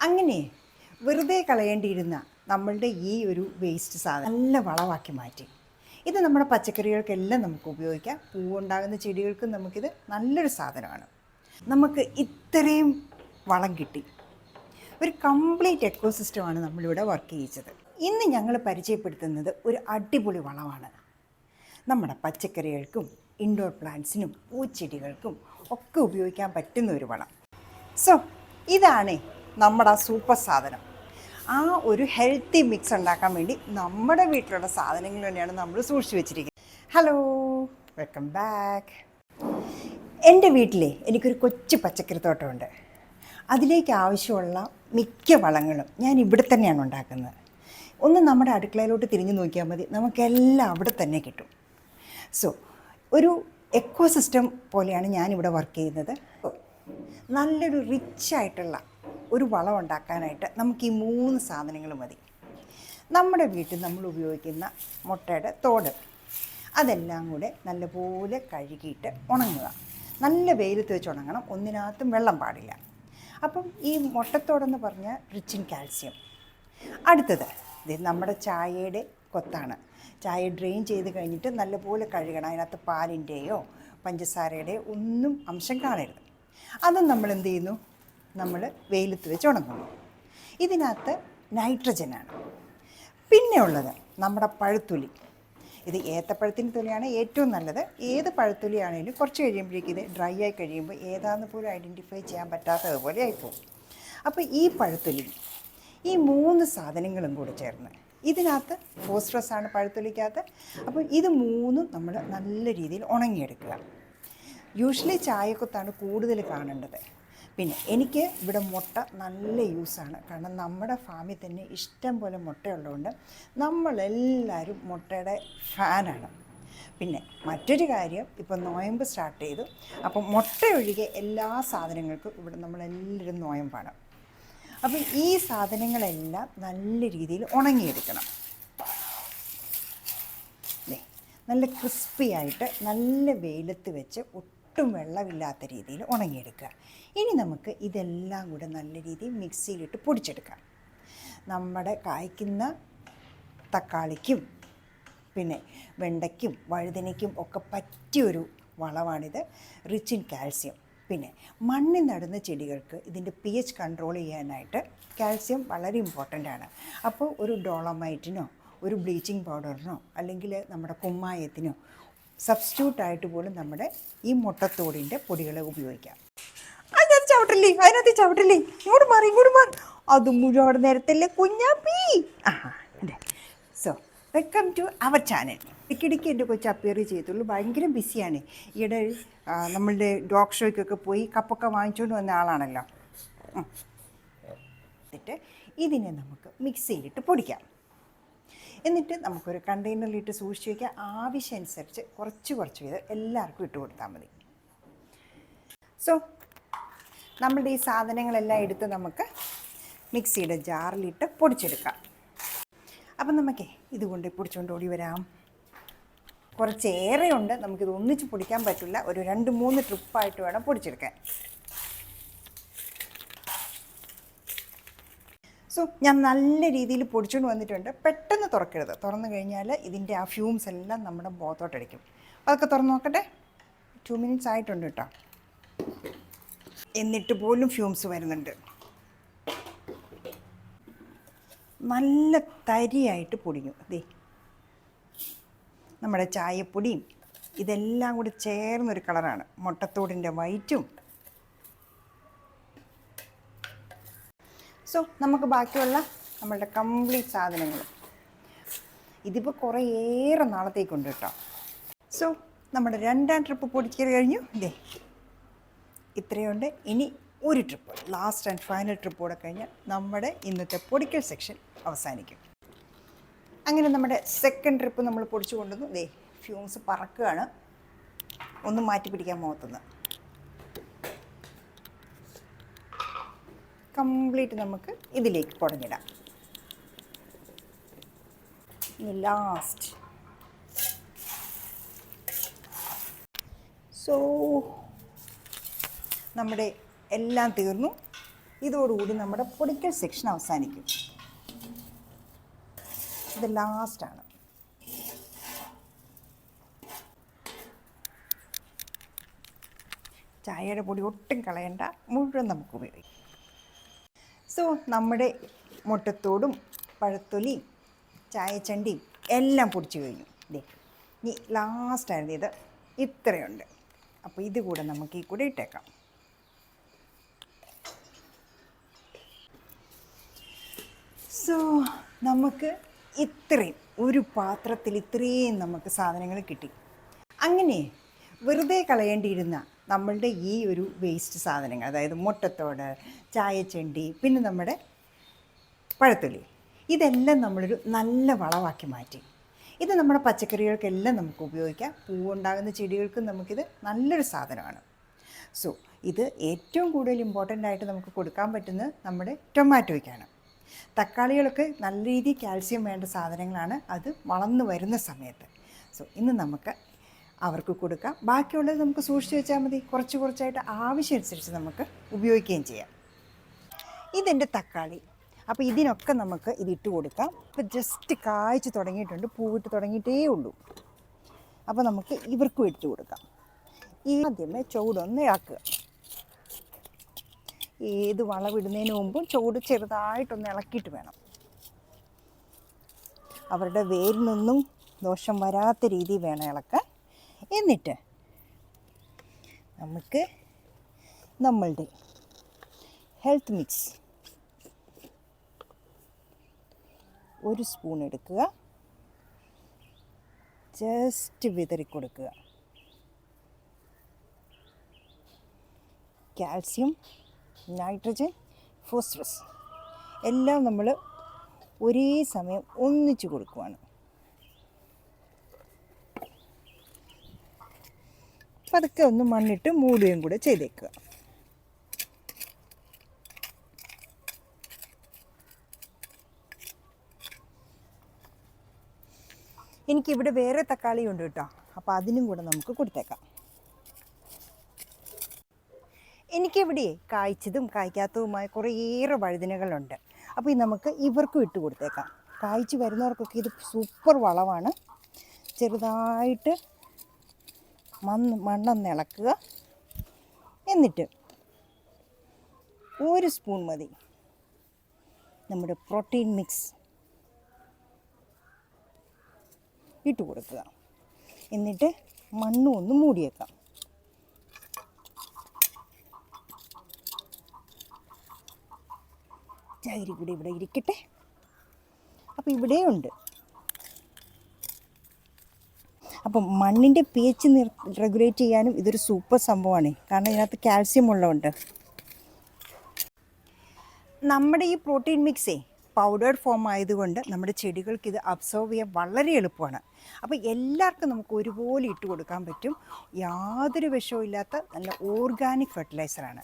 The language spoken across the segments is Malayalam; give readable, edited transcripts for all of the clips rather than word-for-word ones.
അങ്ങനെ വെറുതെ കളയേണ്ടിയിരുന്ന നമ്മളുടെ ഈ ഒരു വേസ്റ്റ് സാധനം നല്ല വളമാക്കി മാറ്റി. ഇത് നമ്മുടെ പച്ചക്കറികൾക്കെല്ലാം നമുക്ക് ഉപയോഗിക്കാം. പൂവുണ്ടാകുന്ന ചെടികൾക്കും നമുക്കിത് നല്ലൊരു സാധനമാണ്. നമുക്ക് ഇത്രയും വളം കിട്ടി. ഒരു കംപ്ലീറ്റ് എക്കോസിസ്റ്റമാണ് നമ്മളിവിടെ വർക്ക് ചെയ്യിച്ചത്. ഇന്ന് ഞങ്ങൾ പരിചയപ്പെടുത്തുന്നത് ഒരു അടിപൊളി വളമാണ്. നമ്മുടെ പച്ചക്കറികൾക്കും ഇൻഡോർ പ്ലാന്റ്സിനും പൂച്ചെടികൾക്കും ഒക്കെ ഉപയോഗിക്കാൻ പറ്റുന്ന ഒരു വളം. ഇതാണ് നമ്മുടെ ആ സൂപ്പർ സാധനം. ആ ഒരു ഹെൽത്തി മിക്സ് ഉണ്ടാക്കാൻ വേണ്ടി നമ്മുടെ വീട്ടിലുള്ള സാധനങ്ങൾ തന്നെയാണ് നമ്മൾ സൂക്ഷിച്ചു വെച്ചിരിക്കുന്നത്. Hello, welcome back. എൻ്റെ വീട്ടിലെ എനിക്കൊരു കൊച്ചു പച്ചക്കറിത്തോട്ടമുണ്ട്. അതിലേക്ക് ആവശ്യമുള്ള മിക്ക വളങ്ങളും ഞാൻ ഇവിടെ തന്നെയാണ് ഉണ്ടാക്കുന്നത്. ഒന്ന് നമ്മുടെ അടുക്കളയിലോട്ട് തിരിഞ്ഞു നോക്കിയാൽ മതി, നമുക്കെല്ലാം അവിടെ തന്നെ കിട്ടും. ഒരു എക്കോസിസ്റ്റം പോലെയാണ് ഞാനിവിടെ വർക്ക് ചെയ്യുന്നത്. നല്ലൊരു റിച്ചായിട്ടുള്ള ഒരു വളം ഉണ്ടാക്കാനായിട്ട് നമുക്ക് ഈ 3 സാധനങ്ങൾ മതി. നമ്മുടെ വീട്ടിൽ നമ്മൾ ഉപയോഗിക്കുന്ന മുട്ടയുടെ തോട്, അതെല്ലാം കൂടെ നല്ലപോലെ കഴുകിയിട്ട് ഉണങ്ങുക. നല്ല വെയിലത്ത് വെച്ച് ഉണങ്ങണം, ഒന്നിനകത്തും വെള്ളം പാടില്ല. അപ്പം ഈ മുട്ടത്തോടെന്ന് പറഞ്ഞാൽ റിച്ച് ഇൻ കാൽസ്യം. അടുത്തത് നമ്മുടെ ചായയുടെ കൊത്താണ്. ചായ ഡ്രെയിൻ ചെയ്ത് കഴിഞ്ഞിട്ട് നല്ലപോലെ കഴുകണം. അതിനകത്ത് പാലിൻ്റെയോ പഞ്ചസാരയുടെയോ ഒന്നും അംശം കാണരുത്. അതും നമ്മൾ എന്ത് ചെയ്യുന്നു, നമ്മൾ വെയിലത്ത് വെച്ച് ഉണങ്ങുന്നു. ഇതിനകത്ത് നൈട്രജനാണ്. പിന്നെ ഉള്ളത് നമ്മുടെ പഴുത്തൊലി. ഇത് ഏത്തപ്പഴത്തിൻ്റെ തൊലിയാണ് ഏറ്റവും നല്ലത്. ഏത് പഴുത്തൊലിയാണെങ്കിലും കുറച്ച് കഴിയുമ്പോഴേക്കും ഇത് ഡ്രൈ ആയി കഴിയുമ്പോൾ ഏതാണെന്ന് പോലും ഐഡൻറ്റിഫൈ ചെയ്യാൻ പറ്റാത്തതുപോലെ ആയിപ്പോവും. അപ്പോൾ ഈ പഴുത്തൊലി, ഈ 3 സാധനങ്ങളും കൂടി ചേർന്ന്, ഇതിനകത്ത് ഫോസ്ഫറസ് ആണ് പഴുത്തൊലിക്കകത്ത്. അപ്പോൾ ഇത് 3 നമ്മൾ നല്ല രീതിയിൽ ഉണങ്ങിയെടുക്കുക. യൂഷ്വലി ചായക്കൊത്താണ് കൂടുതൽ കാണേണ്ടത്. പിന്നെ എനിക്ക് ഇവിടെ മുട്ട നല്ല യൂസാണ്. കാരണം നമ്മുടെ ഫാമിൽ തന്നെ ഇഷ്ടം പോലെ മുട്ടയുള്ളതുകൊണ്ട് നമ്മളെല്ലാവരും മുട്ടയുടെ ഫാനാണ്. പിന്നെ മറ്റൊരു കാര്യം, ഇപ്പോൾ നോയമ്പ് സ്റ്റാർട്ട് ചെയ്തു. അപ്പം മുട്ട ഒഴികെ എല്ലാ സാധനങ്ങൾക്കും ഇവിടെ നമ്മളെല്ലാവരും നോയമ്പാണ്. അപ്പം ഈ സാധനങ്ങളെല്ലാം നല്ല രീതിയിൽ ഉണങ്ങിയെടുക്കണം. നല്ല ക്രിസ്പി ആയിട്ട് നല്ല വെയിലത്ത് വെച്ച് ഒട്ടും വെള്ളമില്ലാത്ത രീതിയിൽ ഉണങ്ങിയെടുക്കുക. ഇനി നമുക്ക് ഇതെല്ലാം കൂടെ നല്ല രീതിയിൽ മിക്സിയിലിട്ട് പൊടിച്ചെടുക്കാം. നമ്മുടെ കായ്ക്കുന്ന തക്കാളിക്കും പിന്നെ വെണ്ടയ്ക്കും വഴുതനയ്ക്കും ഒക്കെ പറ്റിയൊരു വളമാണിത്. Rich in calcium. പിന്നെ മണ്ണിൽ നടുന്ന ചെടികൾക്ക് ഇതിൻ്റെ pH കൺട്രോൾ ചെയ്യാനായിട്ട് കാൽസ്യം വളരെ ഇമ്പോർട്ടൻ്റ് ആണ്. അപ്പോൾ ഒരു ഡോളമൈറ്റിനോ ഒരു ബ്ലീച്ചിങ് പൗഡറിനോ അല്ലെങ്കിൽ നമ്മുടെ കുമ്മായത്തിനോ സബ്സ്റ്റിറ്റ്യൂട്ടായിട്ട് പോലും നമ്മുടെ ഈ മുട്ടത്തോടിൻ്റെ പൊടികളെ ഉപയോഗിക്കാം. അതിനകത്ത് ചവിട്ടില്ലേ, ഇങ്ങോട്ട് മാറി. അത് മുഴുവൻ അവിടെ നേരത്തല്ലേ Kunjappi. Welcome to our channel. ഇടയ്ക്കിടയ്ക്ക് എൻ്റെ കൊച്ചു അപ്പിയർ ചെയ്തുള്ളൂ. ഭയങ്കര ബിസിയാണ്. ഈയിടെ നമ്മളുടെ ഡോഗ് ഷോയ്ക്കൊക്കെ പോയി കപ്പൊക്കെ വാങ്ങിച്ചുകൊണ്ട് വന്ന ആളാണല്ലോ. എന്നിട്ട് ഇതിനെ നമുക്ക് മിക്സിയിലിട്ട് പൊടിക്കാം. എന്നിട്ട് നമുക്കൊരു കണ്ടെയ്നറിലിട്ട് സൂക്ഷിച്ച് വയ്ക്കുക. ആവശ്യമനുസരിച്ച് കുറച്ച് വീതം എല്ലാവർക്കും ഇട്ട് കൊടുത്താൽ മതി. നമ്മളുടെ ഈ സാധനങ്ങളെല്ലാം എടുത്ത് നമുക്ക് മിക്സിയുടെ ജാറിലിട്ട് പൊടിച്ചെടുക്കാം. അപ്പം നമുക്കേ ഇതുകൊണ്ട് പൊടിച്ചുകൊണ്ട് ഓടി വരാം. കുറച്ചേറെ ഉണ്ട്, നമുക്കിത് ഒന്നിച്ച് പൊടിക്കാൻ പറ്റില്ല. ഒരു 2-3 ട്രിപ്പായിട്ട് വേണം പൊടിച്ചെടുക്കാൻ. ഞാൻ നല്ല രീതിയിൽ പൊടിച്ചുകൊണ്ട് വന്നിട്ടുണ്ട്. പെട്ടെന്ന് തുറക്കരുത്. തുറന്നു കഴിഞ്ഞാൽ ഇതിൻ്റെ ആ ഫ്യൂംസ് എല്ലാം നമ്മുടെ മുഖത്തോട്ടടിക്കും. അതൊക്കെ തുറന്ന് നോക്കട്ടെ. 2 മിനിറ്റ്സ് ആയിട്ടുണ്ട് കേട്ടോ. എന്നിട്ട് പോലും ഫ്യൂംസ് വരുന്നുണ്ട്. നല്ല തരിയായിട്ട് പൊടിഞ്ഞു. നമ്മുടെ ചായപ്പൊടിയും ഇതെല്ലാം കൂടി ചേർന്നൊരു കളറാണ്. മുട്ടത്തോടിൻ്റെ വൈറ്റും. നമുക്ക് ബാക്കിയുള്ള നമ്മളുടെ കംപ്ലീറ്റ് സാധനങ്ങൾ ഇതിപ്പോൾ കുറേയേറെ നാളത്തേക്കുണ്ട് കേട്ടോ. നമ്മുടെ 2ാം ട്രിപ്പ് പൊടിക്കൽ കഴിഞ്ഞു. ഇത്രയുണ്ട്. ഇനി ഒരു trip, last and final trip കൂടെ കഴിഞ്ഞാൽ നമ്മുടെ ഇന്നത്തെ പൊടിക്കൽ സെക്ഷൻ അവസാനിക്കും. അങ്ങനെ നമ്മുടെ 2nd ട്രിപ്പ് നമ്മൾ പൊടിച്ചു കൊണ്ടുവന്നു. ഫ്യൂംസ് പറക്കുകയാണ്. ഒന്ന് മാറ്റി പിടിക്കാൻ മുഖത്തുനിന്ന്. കംപ്ലീറ്റ് നമുക്ക് ഇതിലേക്ക് കുടഞ്ഞിടാം. ഇനി ലാസ്റ്റ് നമ്മുടെ എല്ലാം തീർന്നു. ഇതോടുകൂടി നമ്മുടെ പൊടിക്കൽ സെക്ഷൻ അവസാനിക്കും. ഇത് ലാസ്റ്റാണ്. ചായയുടെ പൊടി ഒട്ടും കളയണ്ട, മുഴുവൻ നമുക്ക് ഉപയോഗിക്കാം. സോ നമ്മുടെ മുട്ടത്തോടും പഴത്തൊലിയും ചായച്ചണ്ടിയും എല്ലാം പൊടിച്ച് കഴിഞ്ഞു. ഇനി ലാസ്റ്റായിരുന്നു ഇത്, ഇത്രയുണ്ട്. അപ്പോൾ ഇത് കൂടെ നമുക്ക് ഈ കൂടെ ഇട്ടേക്കാം. സോ നമുക്ക് ഇത്രയും ഒരു പാത്രത്തിൽ ഇത്രയും നമുക്ക് സാധനങ്ങൾ കിട്ടി. അങ്ങനെ വെറുതെ കളയേണ്ടിയിരുന്ന നമ്മളുടെ ഈ ഒരു വേസ്റ്റ് സാധനങ്ങൾ, അതായത് മുട്ടത്തോട്, ചായച്ചണ്ടി, പിന്നെ നമ്മുടെ പഴത്തൊലി, ഇതെല്ലാം നമ്മളൊരു നല്ല വളമാക്കി മാറ്റി. ഇത് നമ്മുടെ പച്ചക്കറികൾക്കെല്ലാം നമുക്ക് ഉപയോഗിക്കാം. പൂവുണ്ടാകുന്ന ചെടികൾക്കും നമുക്കിത് നല്ലൊരു സാധനമാണ്. സോ ഇത് ഏറ്റവും കൂടുതൽ ഇമ്പോർട്ടൻ്റ് ആയിട്ട് നമുക്ക് കൊടുക്കാൻ പറ്റുന്നത് നമ്മുടെ ടൊമാറ്റോയ്ക്കാണ്. തക്കാളികളൊക്കെ നല്ല രീതിയിൽ കാൽസ്യം വേണ്ട സാധനങ്ങളാണ്, അത് വളർന്നു വരുന്ന സമയത്ത്. സോ ഇന്ന് നമുക്ക് അവർക്ക് കൊടുക്കാം. ബാക്കിയുള്ളത് നമുക്ക് സൂക്ഷിച്ച് വെച്ചാൽ മതി. കുറച്ച് കുറച്ചായിട്ട് ആവശ്യമനുസരിച്ച് നമുക്ക് ഉപയോഗിക്കുകയും ചെയ്യാം. ഇതെൻ്റെ തക്കാളി. അപ്പോൾ ഇതിനൊക്കെ നമുക്ക് ഇതിട്ട് കൊടുക്കാം. ഇപ്പോൾ ജസ്റ്റ് കായ്ച്ച് തുടങ്ങിയിട്ടുണ്ട്, പൂവിട്ട് തുടങ്ങിയിട്ടേ ഉള്ളൂ. അപ്പോൾ നമുക്ക് ഇവർക്കും ഇട്ട് കൊടുക്കാം. ആദ്യമേ ചുവടൊന്ന് ഇളക്കുക. ഏത് വളമിടുന്നതിന് മുമ്പും ചുവട് ചെറുതായിട്ടൊന്ന് ഇളക്കിയിട്ട് വേണം. അവരുടെ വേരിനൊന്നും ദോഷം വരാത്ത രീതിയിൽ വേണം ഇളക്കാൻ. എന്നിട്ട് നമുക്ക് നമ്മളുടെ ഹെൽത്ത് മിക്സ് 1 സ്പൂൺ എടുക്കുക, ജസ്റ്റ് വിതറി കൊടുക്കുക. കാൽസ്യം, നൈട്രജൻ, ഫോസ്ഫറസ് എല്ലാം നമ്മൾ ഒരേ സമയം ഒന്നിച്ച് കൊടുക്കുകയാണ്. പതുക്കെ ഒന്ന് മണ്ണിട്ട് മൂടുകയും കൂടെ ചെയ്തേക്കുക. എനിക്കിവിടെ വേറെ തക്കാളി ഉണ്ട് കേട്ടോ, അപ്പോൾ അതിനും കൂടെ നമുക്ക് കൊടുത്തേക്കാം. എനിക്കിവിടെ കായ്ച്ചതും കായ്ക്കാത്തതുമായ കുറേയേറെ വഴുതനകളുണ്ട്. അപ്പോൾ ഇത് നമുക്ക് ഇവർക്കും ഇട്ട് കൊടുത്തേക്കാം. കായ്ച്ച് വരുന്നവർക്കൊക്കെ ഇത് സൂപ്പർ വളമാണ്. ചെറുതായിട്ട് മണ്ണൊന്ന് ഇളക്കുക. എന്നിട്ട് 1 സ്പൂൺ മതി നമ്മുടെ പ്രോട്ടീൻ മിക്സ് ഇട്ട് കൊടുക്കുക. എന്നിട്ട് മണ്ണും ഒന്ന് മൂടിയേക്കാം. ചകിരി കൂടി ഇവിടെ ഇരിക്കട്ടെ. അപ്പോൾ ഇവിടെയുണ്ട്. അപ്പം മണ്ണിൻ്റെ pH റെഗുലേറ്റ് ചെയ്യാനും ഇതൊരു സൂപ്പർ സംഭവമാണ്. കാരണം ഇതിനകത്ത് കാൽസ്യം ഉള്ളതുകൊണ്ട്. നമ്മുടെ ഈ പ്രോട്ടീൻ മിക്സേ പൗഡേർഡ് ഫോം ആയതുകൊണ്ട് നമ്മുടെ ചെടികൾക്ക് ഇത് അബ്സോർവ് ചെയ്യാൻ വളരെ എളുപ്പമാണ്. അപ്പോൾ എല്ലാവർക്കും നമുക്ക് ഒരുപോലെ ഇട്ട് കൊടുക്കാൻ പറ്റും. യാതൊരു വിഷവും ഇല്ലാത്ത നല്ല ഓർഗാനിക് ഫെർട്ടിലൈസറാണ്.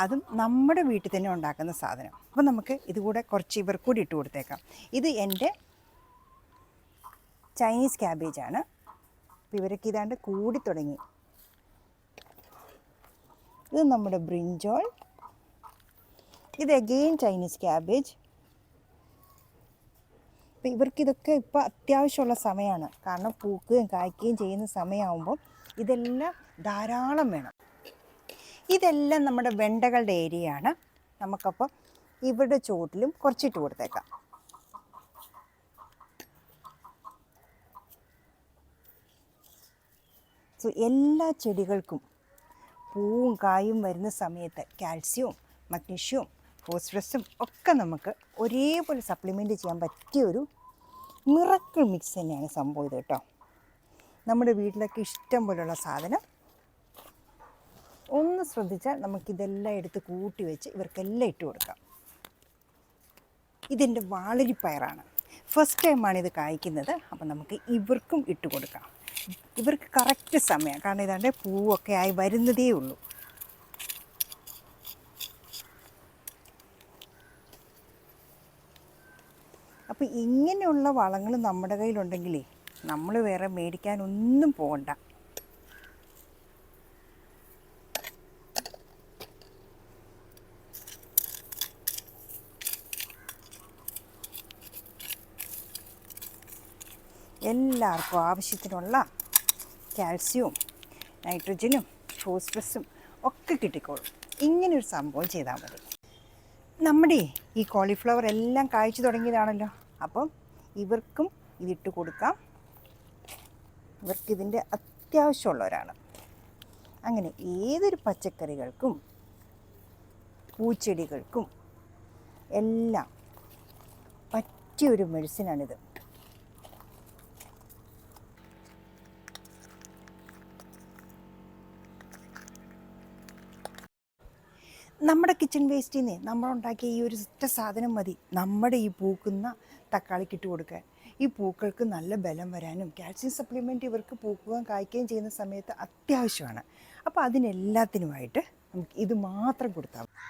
അതും നമ്മുടെ വീട്ടിൽ തന്നെ ഉണ്ടാക്കുന്ന സാധനം. അപ്പോൾ നമുക്ക് ഇതുകൂടെ കുറച്ച് ഇവർക്കൂടി ഇട്ട് കൊടുത്തേക്കാം. ഇത് എൻ്റെ ചൈനീസ് ക്യാബേജാണ്. അപ്പോൾ ഇവരൊക്കെ ഇതാണ്ട് കൂടി തുടങ്ങി. ഇത് നമ്മുടെ ബ്രിഞ്ചോൾ. ഇത് അഗെയിൻ ചൈനീസ് ക്യാബേജ്. അപ്പോൾ ഇവർക്കിതൊക്കെ ഇപ്പോൾ അത്യാവശ്യമുള്ള സമയമാണ്. കാരണം പൂക്കുകയും കായ്ക്കുകയും ചെയ്യുന്ന സമയമാകുമ്പോൾ ഇതെല്ലാം ധാരാളം വേണം. ഇതെല്ലാം നമ്മുടെ വെണ്ടകളുടെ ഏരിയയാണ്. നമുക്കപ്പോൾ ഇവിടെ ചുവട്ടിലും കുറച്ചിട്ട് കൊടുത്തേക്കാം. സോ എല്ലാ ചെടികൾക്കും പൂവും കായും വരുന്ന സമയത്ത് കാൽസ്യവും മഗ്നീഷ്യവും ഫോസ്ഫറസും ഒക്കെ നമുക്ക് ഒരേപോലെ സപ്ലിമെൻറ്റ് ചെയ്യാൻ പറ്റിയൊരു മിറക്കിൾ മിക്സ് തന്നെയാണ് സംഭവം ഇത് കേട്ടോ. നമ്മുടെ വീട്ടിലൊക്കെ ഇഷ്ടം പോലുള്ള സാധനം. ഒന്ന് ശ്രദ്ധിച്ചാൽ നമുക്കിതെല്ലാം എടുത്ത് കൂട്ടി വെച്ച് ഇവർക്കെല്ലാം ഇട്ട് കൊടുക്കാം. ഇതിൻ്റെ വാളരിപ്പയറാണ്. ഫസ്റ്റ് ടൈമാണ് ഇത് കായ്ക്കുന്നത്. അപ്പം നമുക്ക് ഇവർക്കും ഇട്ട് കൊടുക്കാം. ഇവർക്ക് കറക്റ്റ് സമയം, കാരണം ഇതാണ്ട് പൂവൊക്കെ ആയി വരുന്നതേ ഉള്ളൂ. അപ്പോൾ ഇങ്ങനെയുള്ള വളങ്ങൾ നമ്മുടെ കയ്യിലുണ്ടെങ്കിലേ നമ്മൾ വേറെ മേടിക്കാനൊന്നും പോകണ്ട. എല്ലാവർക്കും ആവശ്യത്തിനുള്ള കാൽസ്യവും നൈട്രജനും ഫോസ്ഫറസും ഒക്കെ കിട്ടിക്കോളും. ഇങ്ങനൊരു സംഭവം ചെയ്താൽ മതി. നമ്മുടെ ഈ കോളിഫ്ലവർ എല്ലാം കായ്ച്ചു തുടങ്ങിയതാണല്ലോ. അപ്പം ഇവർക്കും ഇതിട്ട് കൊടുക്കാം. ഇവർക്കിതിൻ്റെ അത്യാവശ്യമുള്ളവരാണ്. അങ്ങനെ ഏതൊരു പച്ചക്കറികൾക്കും പൂച്ചെടികൾക്കും എല്ലാം പറ്റിയൊരു മെഡിസിനാണിത്. നമ്മുടെ കിച്ചൺ വേസ്റ്റിൽ നിന്ന് നമ്മളുണ്ടാക്കിയ ഈ ഒരു ഒറ്റ സാധനം മതി നമ്മുടെ ഈ പൂക്കുന്ന തക്കാളിക്കിട്ട് കൊടുക്കാൻ. ഈ പൂക്കൾക്ക് നല്ല ബലം വരാനും കാൽസ്യം സപ്ലിമെൻറ്റ് ഇവർക്ക് പൂക്കുകയും കായ്ക്കുകയും ചെയ്യുന്ന സമയത്ത് അത്യാവശ്യമാണ്. അപ്പോൾ അതിനെല്ലാത്തിനുമായിട്ട് നമുക്ക് ഇത് മാത്രം കൊടുത്താൽ മതി.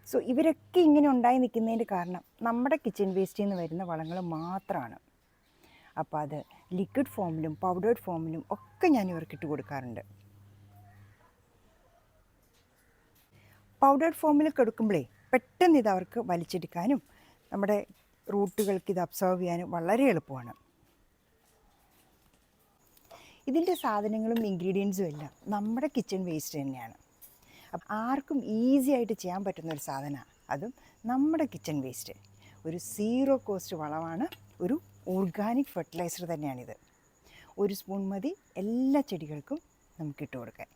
സോ ഇവരൊക്കെ ഇങ്ങനെ ഉണ്ടായി നിൽക്കുന്നതിൻ്റെ കാരണം നമ്മുടെ കിച്ചൺ വേസ്റ്റിൽ നിന്ന് വരുന്ന വളങ്ങൾ മാത്രമാണ്. അപ്പോൾ അത് ലിക്വിഡ് ഫോമിലും പൗഡേർഡ് ഫോമിലും ഒക്കെ ഞാൻ ഇവർക്കിട്ട് കൊടുക്കാറുണ്ട്. പൗഡേർഡ് ഫോമിൽ കൊടുക്കുമ്പോഴേ പെട്ടെന്ന് ഇത് അവർക്ക് വലിച്ചെടുക്കാനും നമ്മുടെ റൂട്ടുകൾക്ക് ഇത് അബ്സോർവ് ചെയ്യാനും വളരെ എളുപ്പമാണ്. ഇതിൻ്റെ സാധനങ്ങളും ഇൻഗ്രീഡിയൻസും എല്ലാം നമ്മുടെ കിച്ചൺ വേസ്റ്റ് തന്നെയാണ്. അപ്പം ആർക്കും ഈസി ആയിട്ട് ചെയ്യാൻ പറ്റുന്നൊരു സാധനമാണ്. അതും നമ്മുടെ കിച്ചൺ വേസ്റ്റ്. ഒരു സീറോ കോസ്റ്റ് വളമാണ്. ഒരു ഓർഗാനിക് ഫെർട്ടിലൈസർ തന്നെയാണിത്. 1 സ്പൂൺ മതി എല്ലാ ചെടികൾക്കും നമുക്കിട്ട് കൊടുക്കാൻ.